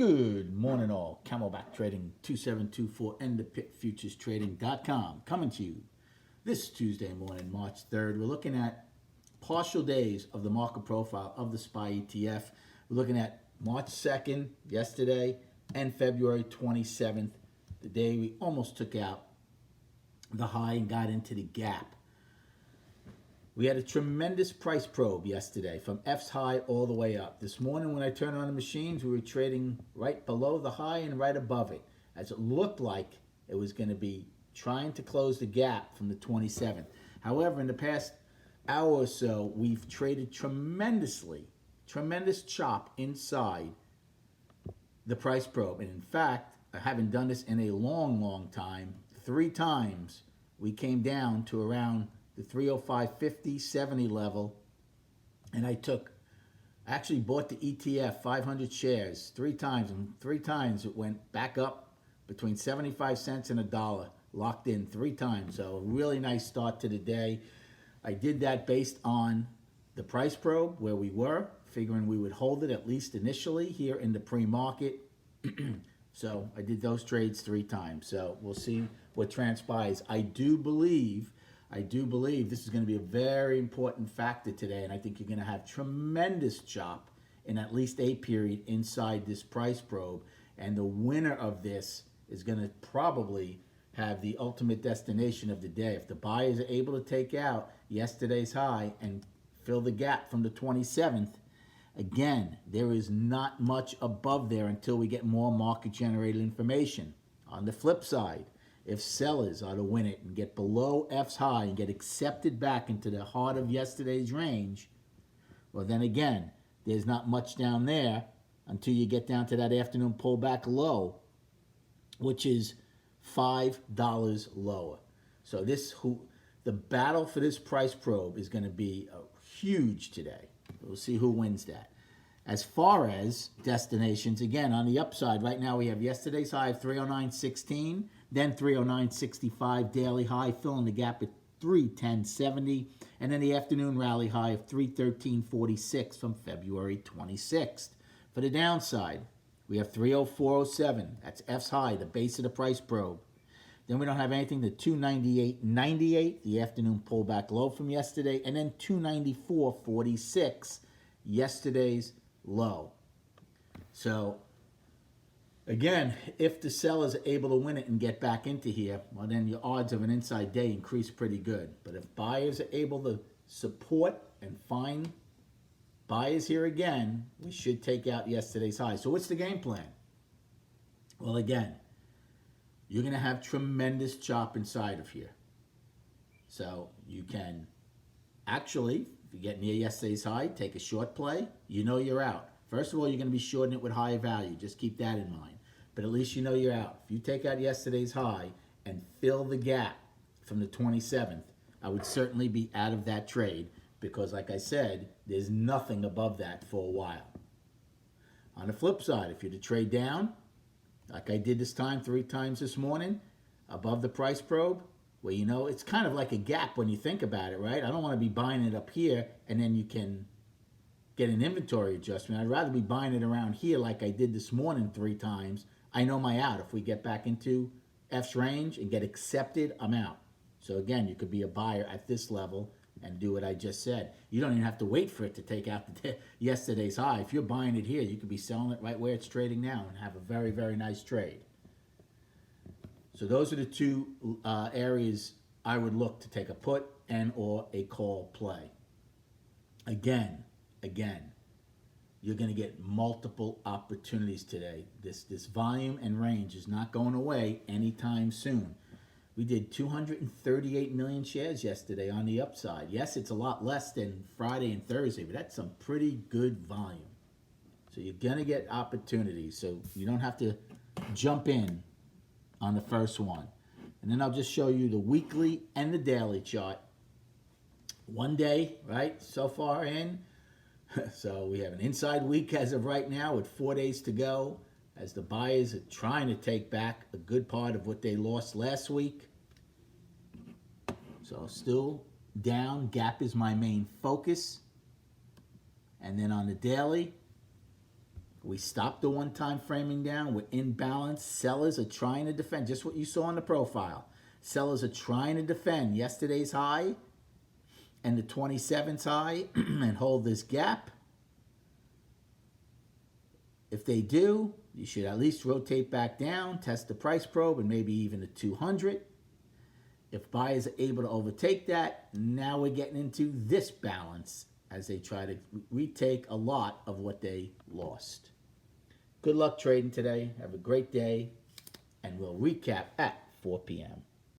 Good morning, all. Camelback Trading 2724 and the Pit Futures Trading.com coming to you this Tuesday morning, March 3rd. We're looking at partial days of the market profile of the SPY ETF. We're looking at March 2nd, yesterday, and February 27th, the day we almost took out the high and got into the gap. We had a tremendous price probe yesterday from F's high all the way up. This morning when I turned on the machines, we were trading right below the high and right above it, as it looked like it was going to be trying to close the gap from the 27th. However, in the past hour or so, we've traded tremendous chop inside the price probe. And in fact, I haven't done this in a long time. 3 times we came down to around the 305.50, 70 level, and I actually bought the ETF 500 shares 3 times, and 3 times it went back up between 75 cents and $1, locked in 3 times. So a really nice start to the day. I did that based on the price probe where we were, figuring we would hold it at least initially here in the pre-market. So I did those trades 3 times. So we'll see what transpires. I do believe this is going to be a very important factor today, and I think you're going to have tremendous chop in at least a period inside this price probe, and the winner of this is going to probably have the ultimate destination of the day. If the buyers are able to take out yesterday's high and fill the gap from the 27th, again, there is not much above there until we get more market-generated information. On the flip side, if sellers are to win it and get below F's high and get accepted back into the heart of yesterday's range, well, then again, there's not much down there until you get down to that afternoon pullback low, which is $5 lower. So the battle for this price probe is going to be huge today. We'll see who wins that. As far as destinations, again, on the upside, right now we have yesterday's high of 309.16, then 309.65 daily high, filling the gap at 310.70, and then the afternoon rally high of 313.46 from February 26th. For the downside, we have 304.07. That's F's high, the base of the price probe. Then we don't have anything to 298.98, the afternoon pullback low from yesterday, and then 294.46, yesterday's low. So again, if the sellers are able to win it and get back into here, well, then your odds of an inside day increase pretty good. But if buyers are able to support and find buyers here again, we should take out yesterday's high. So what's the game plan? Well, again, you're going to have tremendous chop inside of here. So you can actually, if you get near yesterday's high, take a short play. You know you're out. First of all, you're going to be shorting it with higher value. Just keep that in mind. But at least you know you're out. If you take out yesterday's high and fill the gap from the 27th, I would certainly be out of that trade because, like I said, there's nothing above that for a while. On the flip side, if you're to trade down, like I did this time 3 times this morning, above the price probe, well, you know, it's kind of like a gap when you think about it, right? I don't want to be buying it up here and then you can get an inventory adjustment. I'd rather be buying it around here like I did this morning 3 times. I know my out. If we get back into F's range and get accepted, I'm out. So again, you could be a buyer at this level and do what I just said. You don't even have to wait for it to take out yesterday's high. If you're buying it here, you could be selling it right where it's trading now and have a very, very nice trade. So those are the 2 areas I would look to take a put and or a call play. Again, you're going to get multiple opportunities today. This volume and range is not going away anytime soon. We did 238 million shares yesterday on the upside. Yes, it's a lot less than Friday and Thursday, but that's some pretty good volume. So you're going to get opportunities. So you don't have to jump in on the first one. And then I'll just show you the weekly and the daily chart. One day, right, so far in. So we have an inside week as of right now with 4 days to go as the buyers are trying to take back a good part of what they lost last week. So still down. Gap is my main focus. And then on the daily, We stopped the one-time framing down. We're in balance. Sellers are trying to defend. Just what you saw in the profile. Sellers are trying to defend yesterday's high and the 27th high and hold this gap. If they do, you should at least rotate back down, test the price probe, and maybe even the 200. If buyers are able to overtake that, now we're getting into this balance as they try to retake a lot of what they lost. Good luck trading today. Have a great day, and we'll recap at 4 p.m.